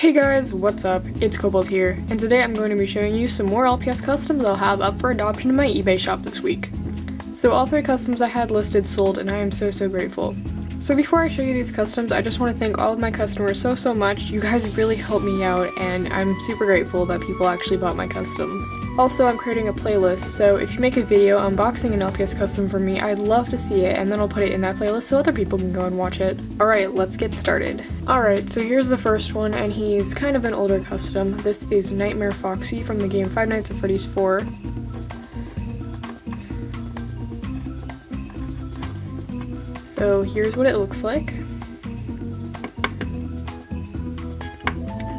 Hey guys, what's up? It's Cobalt here, and today I'm going to be showing you some more LPS customs I'll have up for adoption in my eBay shop this week. So all three customs I had listed sold, and I am so grateful. So before I show you these customs, I just want to thank all of my customers so much. You guys really helped me out, and I'm super grateful that people actually bought my customs. Also, I'm creating a playlist, so if you make a video unboxing an LPS custom for me, I'd love to see it, and then I'll put it in that playlist so other people can go and watch it. Alright, let's get started. Alright, so here's the first one, and he's kind of an older custom. This is Nightmare Foxy from the game Five Nights at Freddy's 4. So here's what it looks like.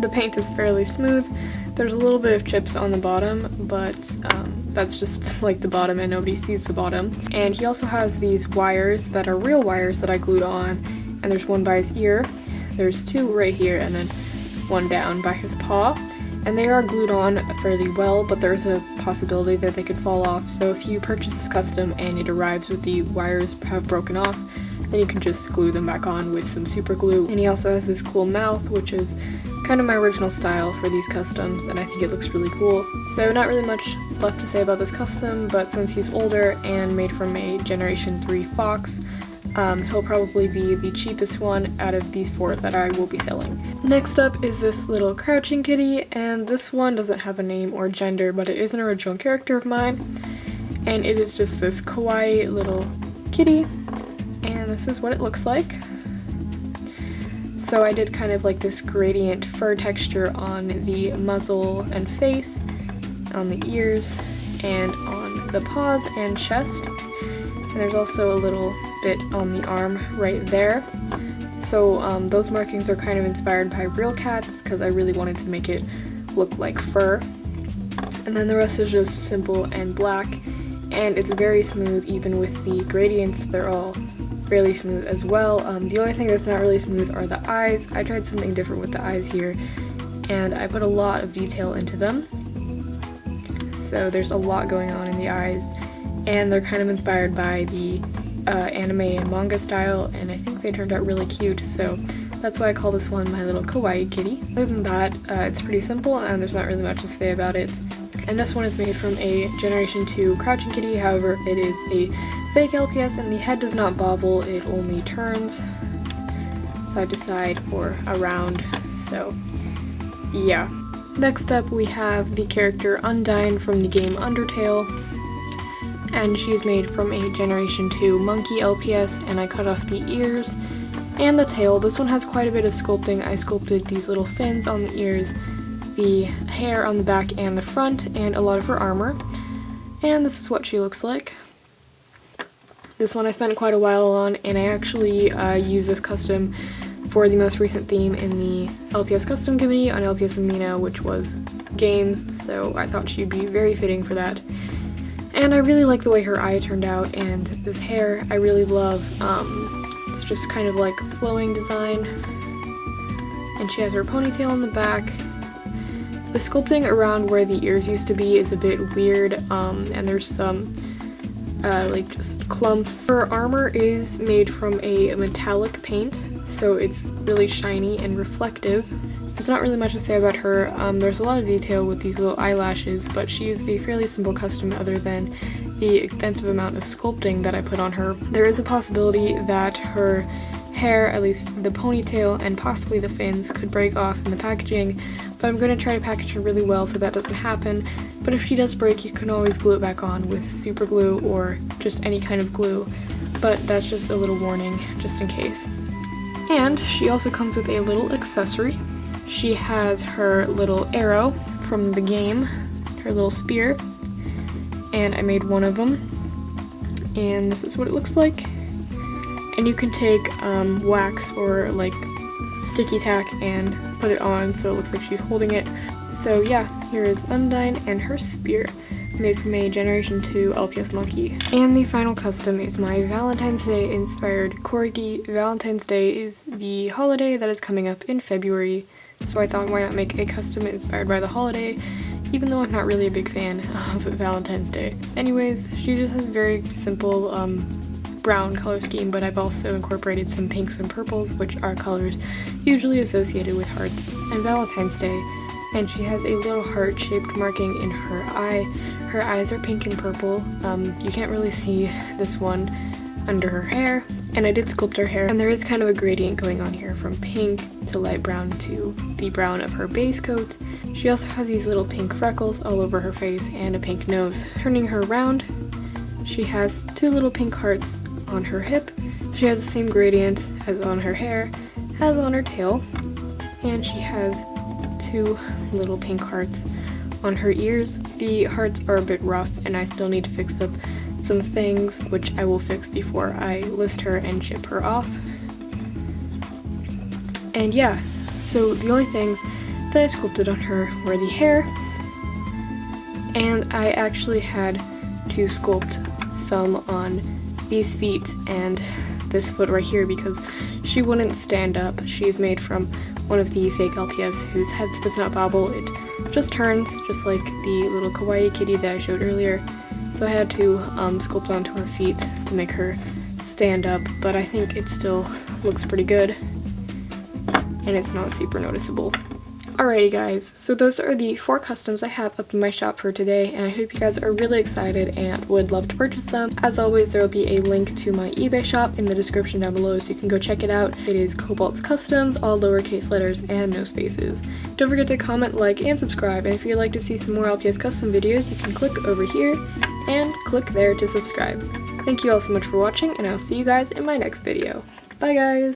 The paint is fairly smooth. There's a little bit of chips on the bottom, but that's just like the bottom and nobody sees the bottom. And he also has these wires that are real wires that I glued on, and there's one by his ear, there's two right here, and then one down by his paw. And they are glued on fairly well, but there's a possibility that they could fall off. So if you purchase this custom and it arrives with the wires have broken off, then you can just glue them back on with some super glue. And he also has this cool mouth, which is kind of my original style for these customs, and I think it looks really cool. So not really much left to say about this custom, but since he's older and made from a Generation 3 Fox, he'll probably be the cheapest one out of these four that I will be selling. Next up is this little crouching kitty, and this one doesn't have a name or gender, but it is an original character of mine, and it is just this kawaii little kitty, and this is what it looks like. So I did kind of like this gradient fur texture on the muzzle and face, on the ears, and on the paws and chest. And there's also a little bit on the arm right there. So those markings are kind of inspired by real cats because I really wanted to make it look like fur. And then the rest is just simple and black, and it's very smooth even with the gradients. They're all fairly smooth as well. The only thing that's not really smooth are the eyes. I tried something different with the eyes here, and I put a lot of detail into them. So there's a lot going on in the eyes, and they're kind of inspired by the anime and manga style, and I think they turned out really cute, so that's why I call this one my little kawaii kitty. Other than that, it's pretty simple and there's not really much to say about it. And this one is made from a Generation 2 crouching kitty, however it is a fake LPS and the head does not bobble, it only turns side to side or around, so yeah. Next up we have the character Undyne from the game Undertale, and she's made from a Generation 2 monkey LPS, and I cut off the ears and the tail. This one has quite a bit of sculpting. I sculpted these little fins on the ears, the hair on the back and the front, and a lot of her armor. And this is what she looks like. This one I spent quite a while on, and I actually used this custom for the most recent theme in the LPS custom community on LPS Amino, which was games, so I thought she'd be very fitting for that. And I really like the way her eye turned out, and this hair I really love. It's just kind of like flowing design, and she has her ponytail in the back. The sculpting around where the ears used to be is a bit weird, and there's some like just clumps. Her armor is made from a metallic paint, so it's really shiny and reflective. There's not really much to say about her. There's a lot of detail with these little eyelashes, but she is a fairly simple custom other than the extensive amount of sculpting that I put on her. There is a possibility that her hair, at least the ponytail and possibly the fins, could break off in the packaging, but I'm going to try to package her really well so that doesn't happen. But if she does break, you can always glue it back on with super glue or just any kind of glue, but that's just a little warning just in case. And she also comes with a little accessory. She has her little arrow from the game, her little spear, and I made one of them, and this is what it looks like. And you can take wax or like sticky tack and put it on so it looks like she's holding it. So yeah, here is Undyne and her spear, made from a Generation 2 LPS monkey. And the final custom is my Valentine's Day inspired Cogi. Valentine's Day is the holiday that is coming up in February, so I thought why not make a custom inspired by the holiday, even though I'm not really a big fan of Valentine's Day. Anyways, she just has very simple brown color scheme, but I've also incorporated some pinks and purples, which are colors usually associated with hearts and Valentine's Day. And she has a little heart-shaped marking in her eye. Her eyes are pink and purple. You can't really see this one under her hair, and I did sculpt her hair, and there is kind of a gradient going on here from pink to light brown to the brown of her base coat. She also has these little pink freckles all over her face and a pink nose. Turning her around, she has two little pink hearts on her hip. She has the same gradient as on her hair, as on her tail, and she has two little pink hearts on her ears. The hearts are a bit rough, and I still need to fix up some things, which I will fix before I list her and ship her off. And yeah, so the only things that I sculpted on her were the hair, and I actually had to sculpt some on these feet and this foot right here because she wouldn't stand up. She's made from one of the fake LPS whose heads does not bobble, it just turns, just like the little Kawaii kitty that I showed earlier. So I had to sculpt onto her feet to make her stand up, but I think it still looks pretty good, and it's not super noticeable. Alrighty guys, so those are the 4 customs I have up in my shop for today, and I hope you guys are really excited and would love to purchase them. As always, there will be a link to my eBay shop in the description down below, so you can go check it out. It is LPS Customs, all lowercase letters and no spaces. Don't forget to comment, like, and subscribe, and if you'd like to see some more LPS custom videos, you can click over here and click there to subscribe. Thank you all so much for watching, and I'll see you guys in my next video. Bye guys!